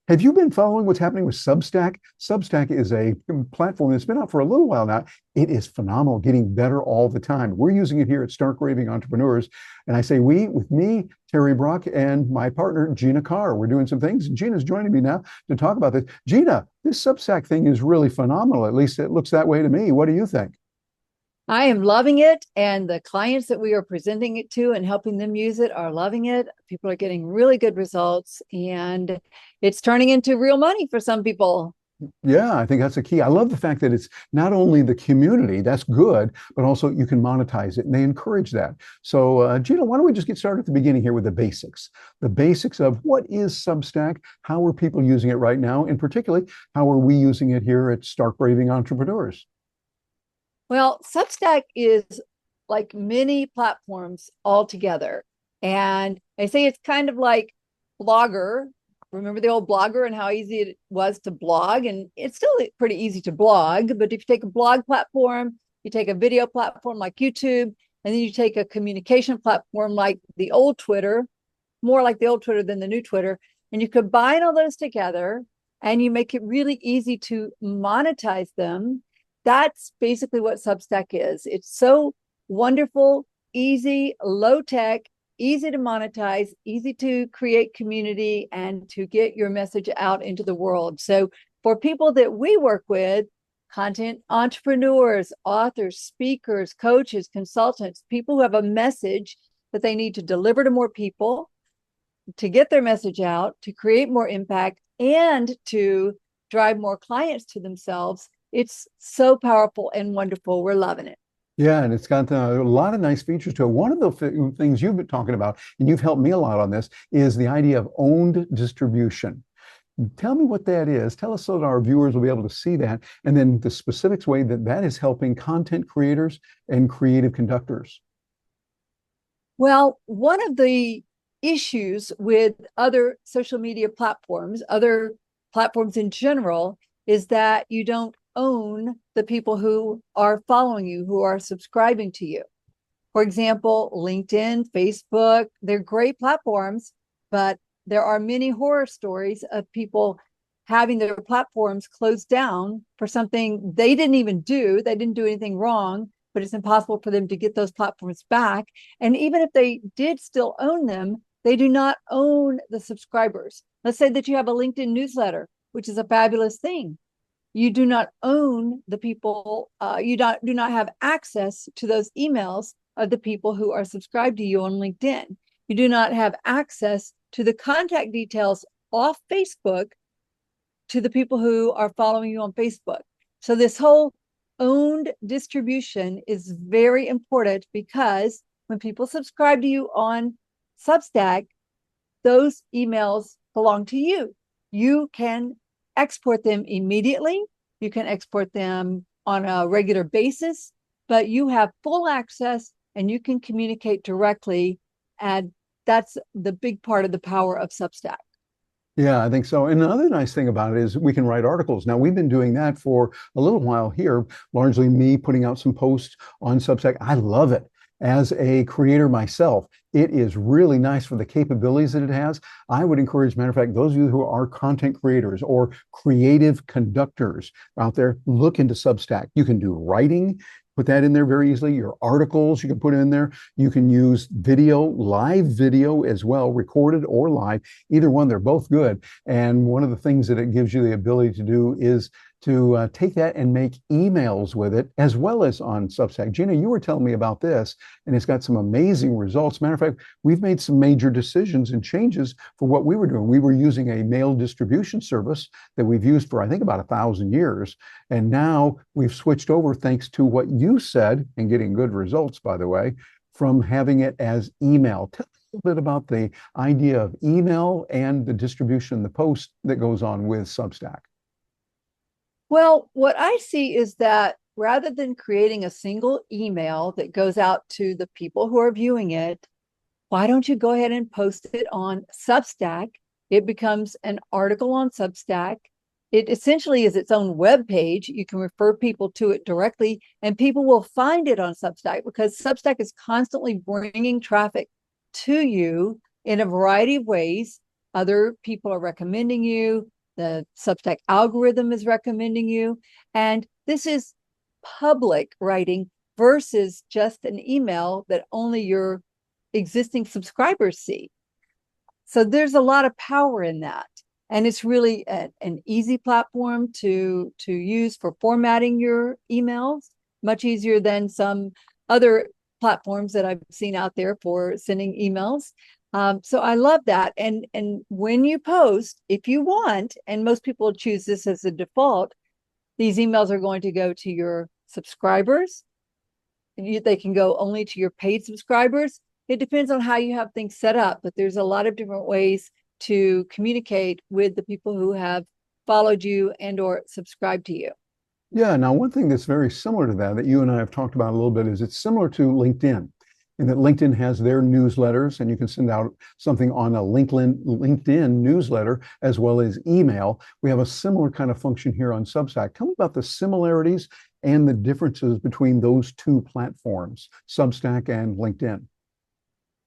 Have you been following what's happening with Substack? Substack is a platform that's been out for a little while now. It is phenomenal, getting better all the time. We're using it here at Stark Raving Entrepreneurs. And I say we, with me, Terry Brock, and my partner, Gina Carr. We're doing some things. Gina's joining me now to talk about this. Gina, this Substack thing is really phenomenal. At least it looks that way to me. What do you think? I am loving it, and the clients that we are presenting it to and helping them use it are loving it. People are getting really good results, and it's turning into real money for some people. Yeah, I think that's the key. I love the fact that it's not only the community, that's good, but also you can monetize it, and they encourage that. So, Gina, why don't we just get started at the beginning here with the basics? The basics of what is Substack, how are people using it right now, and particularly, how are we using it here at Stark Raving Entrepreneurs? Well, Substack is like many platforms all together. And I say it's kind of like Blogger. Remember the old Blogger and how easy it was to blog? And it's still pretty easy to blog. But if you take a blog platform, you take a video platform like YouTube, and then you take a communication platform like the old Twitter, more like the old Twitter than the new Twitter, and you combine all those together and you make it really easy to monetize them. That's basically what Substack is. It's so wonderful, easy, low tech, easy to monetize, easy to create community and to get your message out into the world. So for people that we work with, content entrepreneurs, authors, speakers, coaches, consultants, people who have a message that they need to deliver to more people, to get their message out, to create more impact, and to drive more clients to themselves. It's so powerful and wonderful. We're loving it. Yeah, and it's got a lot of nice features to it. One of the things you've been talking about, and you've helped me a lot on this, is the idea of owned distribution. Tell me what that is. Tell us so that our viewers will be able to see that, and then the specifics way that that is helping content creators and creative conductors. Well, one of the issues with other social media platforms, other platforms in general, is that you don't own the people who are following you, who are subscribing to you. For example, LinkedIn, Facebook, they're great platforms, but there are many horror stories of people having their platforms closed down for something they didn't even do. They didn't do anything wrong, but it's impossible for them to get those platforms back. And even if they did still own them, they do not own the subscribers. Let's say that you have a LinkedIn newsletter, which is a fabulous thing. You do not own the people, do not have access to those emails of the people who are subscribed to you on LinkedIn. You do not have access to the contact details off Facebook to the people who are following you on Facebook. So this whole owned distribution is very important, because when people subscribe to you on Substack, those emails belong to you. You can export them immediately. You can export them on a regular basis, but you have full access and you can communicate directly. And that's the big part of the power of Substack. Yeah, I think so. And another nice thing about it is we can write articles. Now, we've been doing that for a little while here, largely me putting out some posts on Substack. I love it. As a creator myself, it is really nice for the capabilities that it has. I would encourage, matter of fact, those of you who are content creators or creative conductors out there, look into Substack. You can do writing, put that in there very easily. Your articles, you can put in there. You can use video, live video as well, recorded or live. Either one, they're both good. And one of the things that it gives you the ability to do is to take that and make emails with it, as well as on Substack. Gina, you were telling me about this, and it's got some amazing results. Matter of fact, we've made some major decisions and changes for what we were doing. We were using a mail distribution service that we've used for, I think, about 1,000 years. And now we've switched over, thanks to what you said, and getting good results, by the way, from having it as email. Tell us a little bit about the idea of email and the distribution, the post that goes on with Substack. Well, what I see is that rather than creating a single email that goes out to the people who are viewing it, why don't you go ahead and post it on Substack? It becomes an article on Substack. It essentially is its own web page. You can refer people to it directly, and people will find it on Substack, because Substack is constantly bringing traffic to you in a variety of ways. Other people are recommending you. The Substack algorithm is recommending you. And this is public writing versus just an email that only your existing subscribers see. So there's a lot of power in that. And it's really an easy platform to use for formatting your emails, much easier than some other platforms that I've seen out there for sending emails. So I love that. And when you post, if you want, and most people choose this as a default, these emails are going to go to your subscribers. They can go only to your paid subscribers. It depends on how you have things set up, but there's a lot of different ways to communicate with the people who have followed you and or subscribed to you. Yeah. Now, one thing that's very similar to that you and I have talked about a little bit is it's similar to LinkedIn, in that LinkedIn has their newsletters, and you can send out something on a LinkedIn newsletter as well as email. We have a similar kind of function here on Substack. Tell me about the similarities and the differences between those two platforms, Substack and LinkedIn.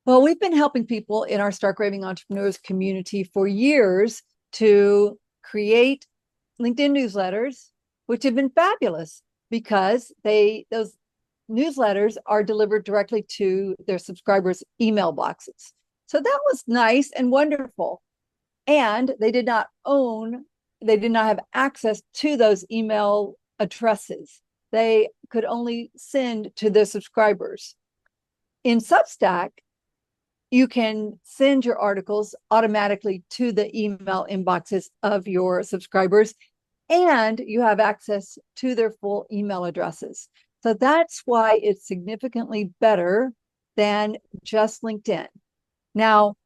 Well, we've been helping people in our Stark Raving Entrepreneurs community for years to create LinkedIn newsletters, which have been fabulous because those newsletters are delivered directly to their subscribers' email boxes. So that was nice and wonderful. And they did not have access to those email addresses. They could only send to their subscribers. In Substack, you can send your articles automatically to the email inboxes of your subscribers, and you have access to their full email addresses. So that's why it's significantly better than just LinkedIn. Now,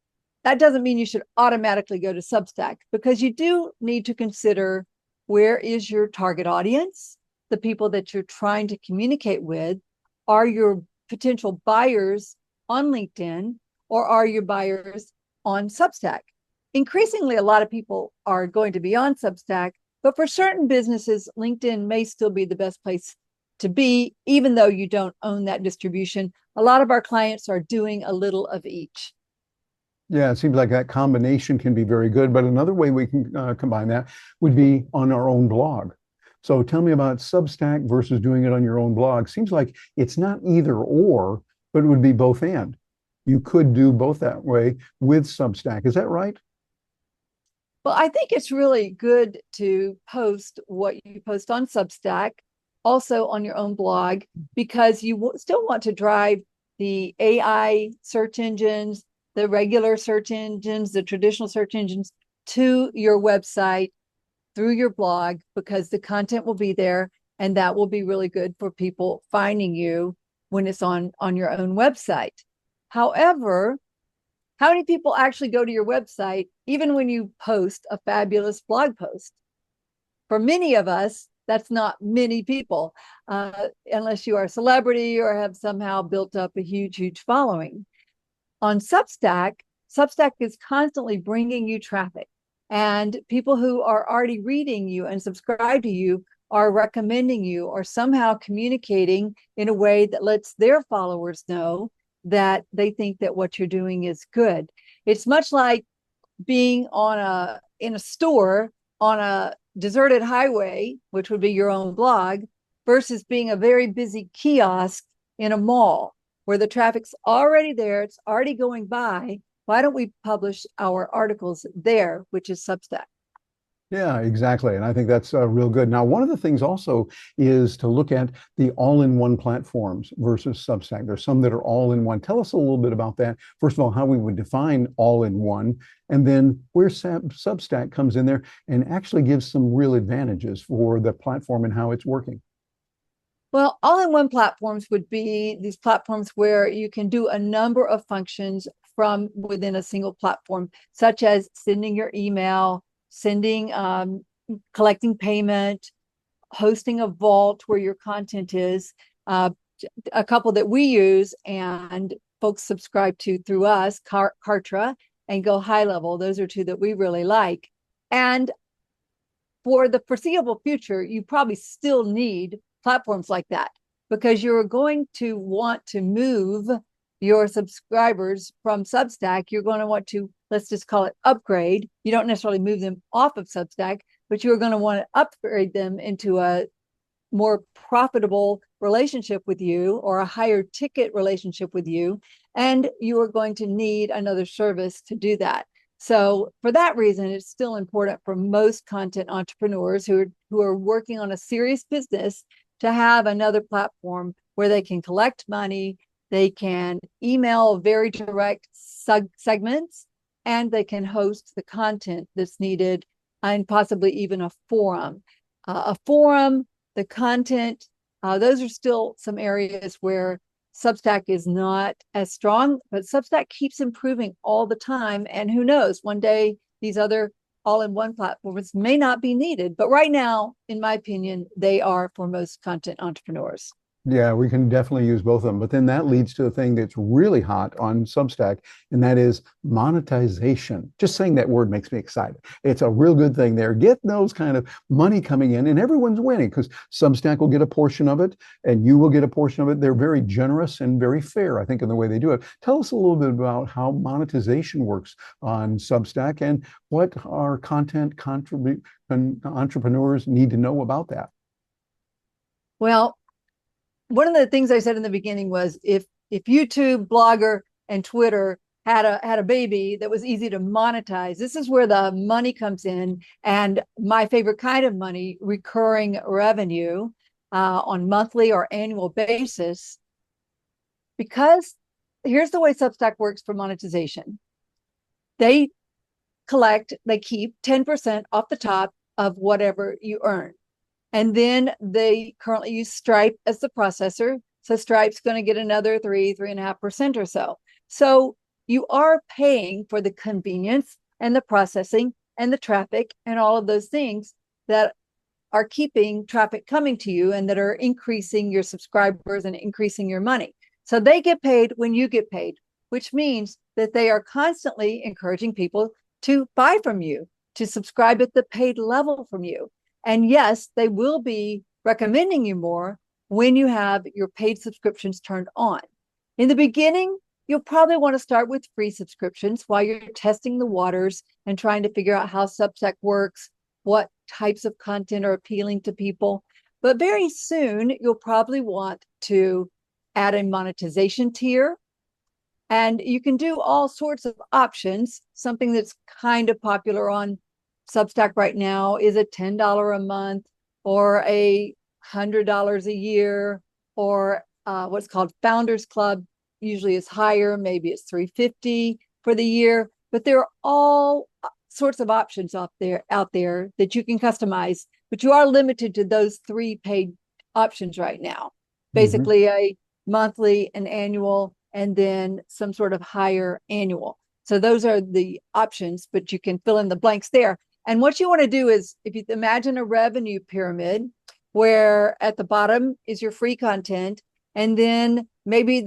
that doesn't mean you should automatically go to Substack, because you do need to consider, where is your target audience, the people that you're trying to communicate with. Are your potential buyers on LinkedIn, or are your buyers on Substack? Increasingly, a lot of people are going to be on Substack, but for certain businesses, LinkedIn may still be the best place to be, even though you don't own that distribution. A lot of our clients are doing a little of each. Yeah, it seems like that combination can be very good. But another way we can combine that would be on our own blog. So tell me about Substack versus doing it on your own blog. Seems like it's not either or, but it would be both and. You could do both that way with Substack. Is that right? Well, I think it's really good to post what you post on Substack, also on your own blog, because you still want to drive the AI search engines, the regular search engines, the traditional search engines to your website through your blog, because the content will be there, and that will be really good for people finding you when it's on your own website. However, how many people actually go to your website, even when you post a fabulous blog post? For many of us, that's not many people, unless you are a celebrity or have somehow built up a huge following. On Substack, Substack is constantly bringing you traffic, and people who are already reading you and subscribe to you are recommending you, or somehow communicating in a way that lets their followers know that they think that what you're doing is good. It's much like being in a store on a deserted highway, which would be your own blog, versus being a very busy kiosk in a mall where the traffic's already there, it's already going by. Why don't we publish our articles there, which is Substack? Yeah, exactly. And I think that's real good. Now, one of the things also is to look at the all-in-one platforms versus Substack. There's some that are all-in-one. Tell us a little bit about that. First of all, how we would define all-in-one, and then where Substack comes in there and actually gives some real advantages for the platform and how it's working. Well, all-in-one platforms would be these platforms where you can do a number of functions from within a single platform, such as sending your email, collecting payment, hosting a vault where your content is. A couple that we use and folks subscribe to through us, Kartra and GoHighLevel. Those are two that we really like. And for the foreseeable future, you probably still need platforms like that, because you're going to want to move your subscribers from Substack, you're going to want to, let's just call it upgrade. You don't necessarily move them off of Substack, but you're going to want to upgrade them into a more profitable relationship with you or a higher ticket relationship with you. And you are going to need another service to do that. So for that reason, it's still important for most content entrepreneurs who are working on a serious business to have another platform where they can collect money, they can email very direct segments, and they can host the content that's needed, and possibly even a forum. The content, those are still some areas where Substack is not as strong, but Substack keeps improving all the time. And who knows, one day these other all-in-one platforms may not be needed. But right now, in my opinion, they are for most content entrepreneurs. Yeah, we can definitely use both of them. But then that leads to a thing that's really hot on Substack, and that is monetization. Just saying that word makes me excited. It's a real good thing there. Get those kind of money coming in, and everyone's winning because Substack will get a portion of it, and you will get a portion of it. They're very generous and very fair, I think, in the way they do it. Tell us a little bit about how monetization works on Substack and what our content entrepreneurs need to know about that. Well, one of the things I said in the beginning was if YouTube, Blogger, and Twitter had a baby that was easy to monetize, this is where the money comes in. And my favorite kind of money, recurring revenue on monthly or annual basis. Because here's the way Substack works for monetization. They keep 10% off the top of whatever you earn. And then they currently use Stripe as the processor. So Stripe's going to get another 3.5% or so. So you are paying for the convenience and the processing and the traffic and all of those things that are keeping traffic coming to you and that are increasing your subscribers and increasing your money. So they get paid when you get paid, which means that they are constantly encouraging people to buy from you, to subscribe at the paid level from you. And yes, they will be recommending you more when you have your paid subscriptions turned on. In the beginning, you'll probably want to start with free subscriptions while you're testing the waters and trying to figure out how Substack works, what types of content are appealing to people. But very soon, you'll probably want to add a monetization tier. And you can do all sorts of options. Something that's kind of popular on Substack right now is a $10 a month or $100 a year, or what's called Founders Club. Usually is higher, maybe it's $350 for the year. But there are all sorts of options out there that you can customize, but you are limited to those three paid options right now. Basically, a monthly, an annual, and then some sort of higher annual. So those are the options, but you can fill in the blanks there. And what you want to do is, if you imagine a revenue pyramid where at the bottom is your free content, and then maybe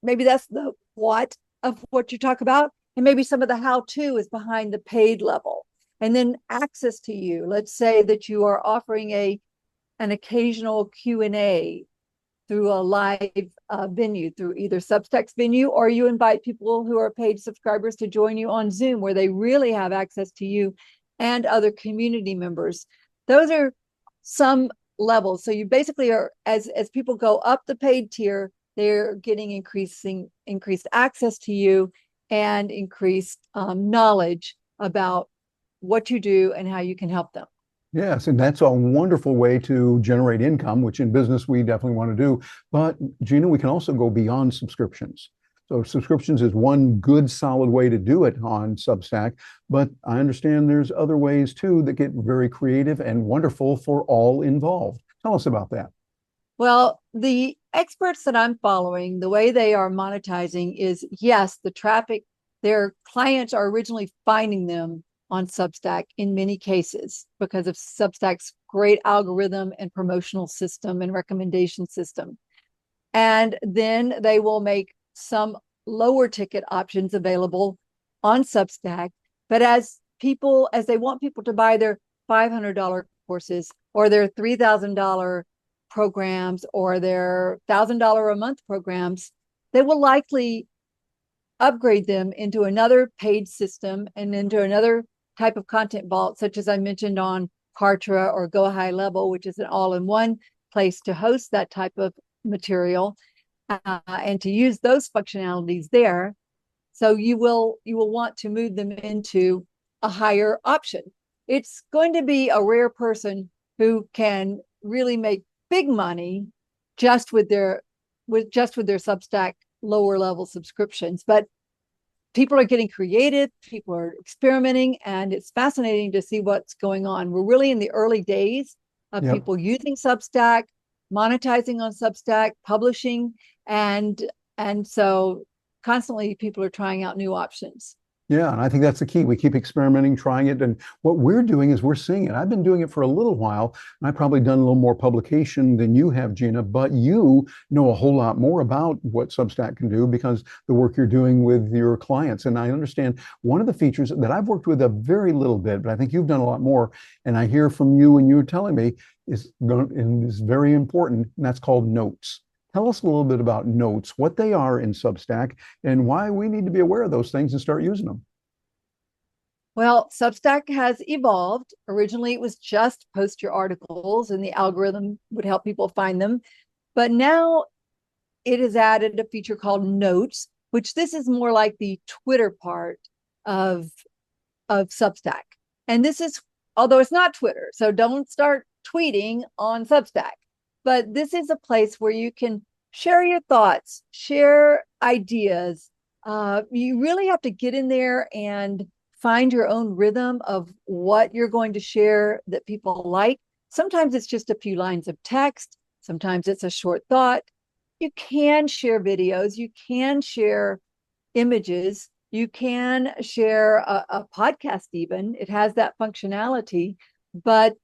maybe that's the what of what you talk about, and maybe some of the how-to is behind the paid level. And then access to you. Let's say that you are offering an occasional Q&A through a live venue, through either Substack's venue, or you invite people who are paid subscribers to join you on Zoom, where they really have access to you and other community members. Those are some levels. So you basically are, as people go up the paid tier, they're getting increased access to you and increased knowledge about what you do and how you can help them. Yes, and that's a wonderful way to generate income, which in business we definitely want to do. But Gina, we can also go beyond subscriptions. So subscriptions is one good solid way to do it on Substack, but I understand there's other ways too that get very creative and wonderful for all involved. Tell us about that. Well, the experts that I'm following, the way they are monetizing is, yes, the traffic, their clients are originally finding them on Substack in many cases because of Substack's great algorithm and promotional system and recommendation system. And then they will make some lower ticket options available on Substack. But as they want people to buy their $500 courses or their $3,000 programs or their $1,000 a month programs, they will likely upgrade them into another paid system and into another type of content vault, such as I mentioned on Kartra or GoHighLevel, which is an all-in-one place to host that type of material, and to use those functionalities there. So you will want to move them into a higher option. It's going to be a rare person who can really make big money just with their Substack lower level subscriptions. But people are getting creative, people are experimenting, and it's fascinating to see what's going on. We're really in the early days of Yep. people using Substack, monetizing on Substack, publishing, and so constantly people are trying out new options. Yeah, and I think that's the key. We keep experimenting, trying it, and what we're doing is we're seeing it. I've been doing it for a little while, and I've probably done a little more publication than you have, Gina, but you know a whole lot more about what Substack can do because the work you're doing with your clients. And I understand one of the features that I've worked with a very little bit, but I think you've done a lot more, and I hear from you and you're telling me is very important, and that's called notes. Tell us a little bit about notes, what they are in Substack, and why we need to be aware of those things and start using them. Well, Substack has evolved. Originally, it was just post your articles and the algorithm would help people find them. But now it has added a feature called Notes, which this is more like the Twitter part of, Substack. And this is, although it's not Twitter, so don't start tweeting on Substack. But this is a place where you can share your thoughts, share ideas. You really have to get in there and find your own rhythm of what you're going to share that people like. Sometimes it's just a few lines of text. Sometimes it's a short thought. You can share videos. You can share images. You can share a podcast even. It has that functionality, but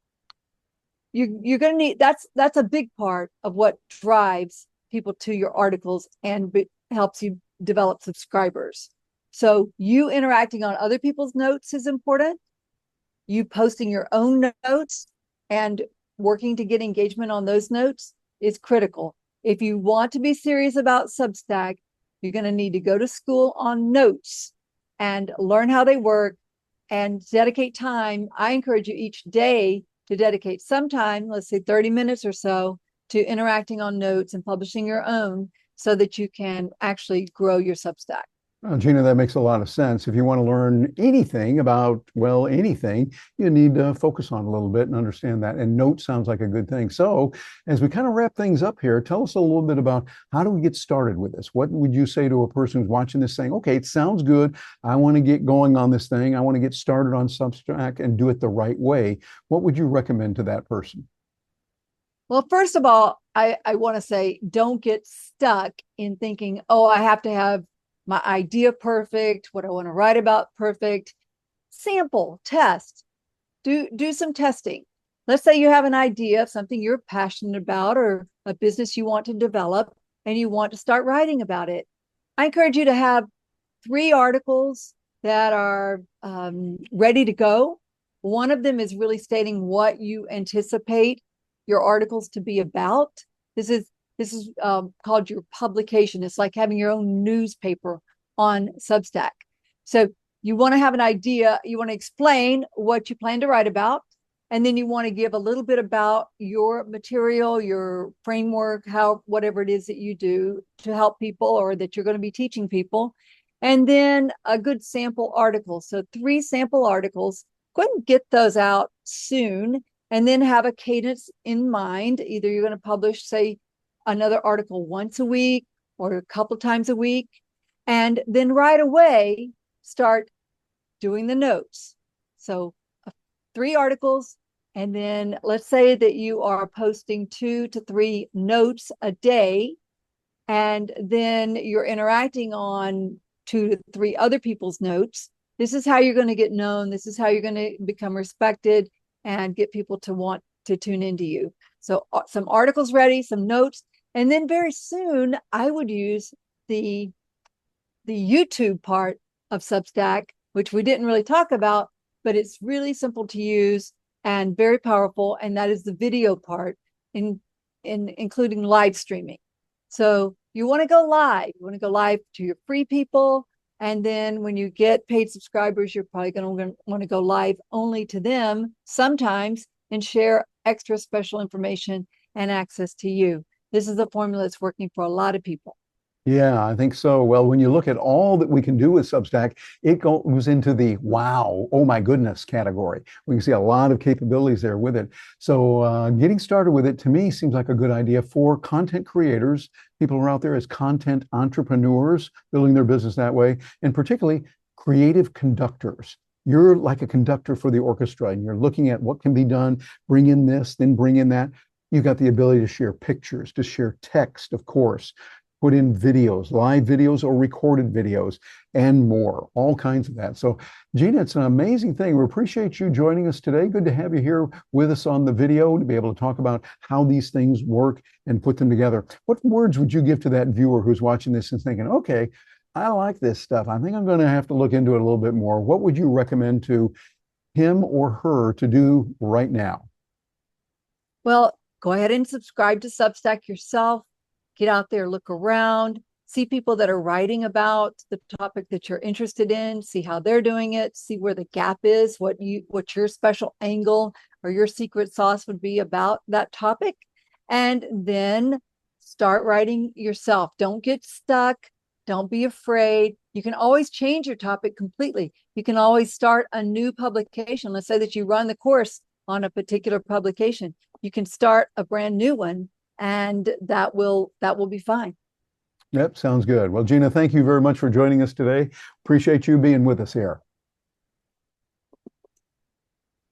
you're going to need, that's a big part of what drives people to your articles and helps you develop subscribers. So you interacting on other people's notes is important. You posting your own notes and working to get engagement on those notes is critical. If you want to be serious about Substack, you're going to need to go to school on notes and learn how they work and dedicate time. I encourage you each day to dedicate some time, let's say 30 minutes or so, to interacting on notes and publishing your own so that you can actually grow your Substack. Gina, that makes a lot of sense. If you want to learn anything about, well, anything, you need to focus on a little bit and understand that. And note sounds like a good thing. So as we kind of wrap things up here, tell us a little bit about how do we get started with this? What would you say to a person who's watching this saying, okay, it sounds good. I want to get going on this thing. I want to get started on Substack and do it the right way. What would you recommend to that person? Well, first of all, I want to say don't get stuck in thinking, oh, I have to have my idea perfect, what I want to write about perfect. Sample, test, do some testing. Let's say you have an idea of something you're passionate about or a business you want to develop and you want to start writing about it. I encourage you to have 3 articles that are ready to go. One of them is really stating what you anticipate your articles to be about. This is called your publication. It's like having your own newspaper on Substack. So you want to have an idea, you want to explain what you plan to write about, and then you want to give a little bit about your material, your framework, whatever it is that you do to help people or that you're going to be teaching people. And then a good sample article. So 3 sample articles. Go ahead and get those out soon and then have a cadence in mind. Either you're going to publish, say, another article once a week or a couple times a week, and then right away start doing the notes. So 3 articles, and then let's say that you are posting 2 to 3 notes a day, and then you're interacting on 2 to 3 other people's notes. This is how you're going to get known. This is how you're going to become respected and get people to want to tune into you. So some articles ready, some notes, and then very soon I would use the YouTube part of Substack, which we didn't really talk about, but it's really simple to use and very powerful. And that is the video part, including live streaming. So you want to go live. You want to go live to your free people. And then when you get paid subscribers, you're probably going to want to go live only to them sometimes and share extra special information and access to you. This is a formula that's working for a lot of people. Yeah, I think so. Well, when you look at all that we can do with Substack, it goes into the wow, oh my goodness category. We can see a lot of capabilities there with it. So getting started with it to me seems like a good idea for content creators, people who are out there as content entrepreneurs, building their business that way, and particularly creative conductors. You're like a conductor for the orchestra, and you're looking at what can be done, bring in this, then bring in that. You've got the ability to share pictures, to share text, of course, put in videos, live videos or recorded videos, and more, all kinds of that. So, Gina, it's an amazing thing. We appreciate you joining us today. Good to have you here with us on the video to be able to talk about how these things work and put them together. What words would you give to that viewer who's watching this and thinking, okay, I like this stuff. I think I'm going to have to look into it a little bit more. What would you recommend to him or her to do right now? Well, go ahead and subscribe to Substack yourself. Get out there, look around, see people that are writing about the topic that you're interested in, see how they're doing it, see where the gap is, what your special angle or your secret sauce would be about that topic. And then start writing yourself. Don't get stuck. Don't be afraid. You can always change your topic completely. You can always start a new publication. Let's say that you run the course on a particular publication. You can start a brand new one, and that will be fine. Yep, sounds good. Well, Gina, thank you very much for joining us today. Appreciate you being with us here.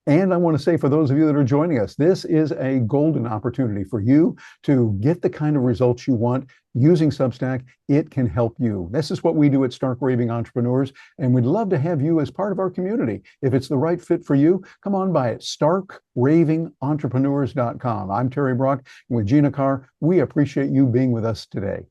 And I want to say for those of you that are joining us, this is a golden opportunity for you to get the kind of results you want using Substack. It can help you. This is what we do at Stark Raving Entrepreneurs, and we'd love to have you as part of our community. If it's the right fit for you, come on by at starkravingentrepreneurs.com. I'm Terry Brock, and with Gina Carr, we appreciate you being with us today.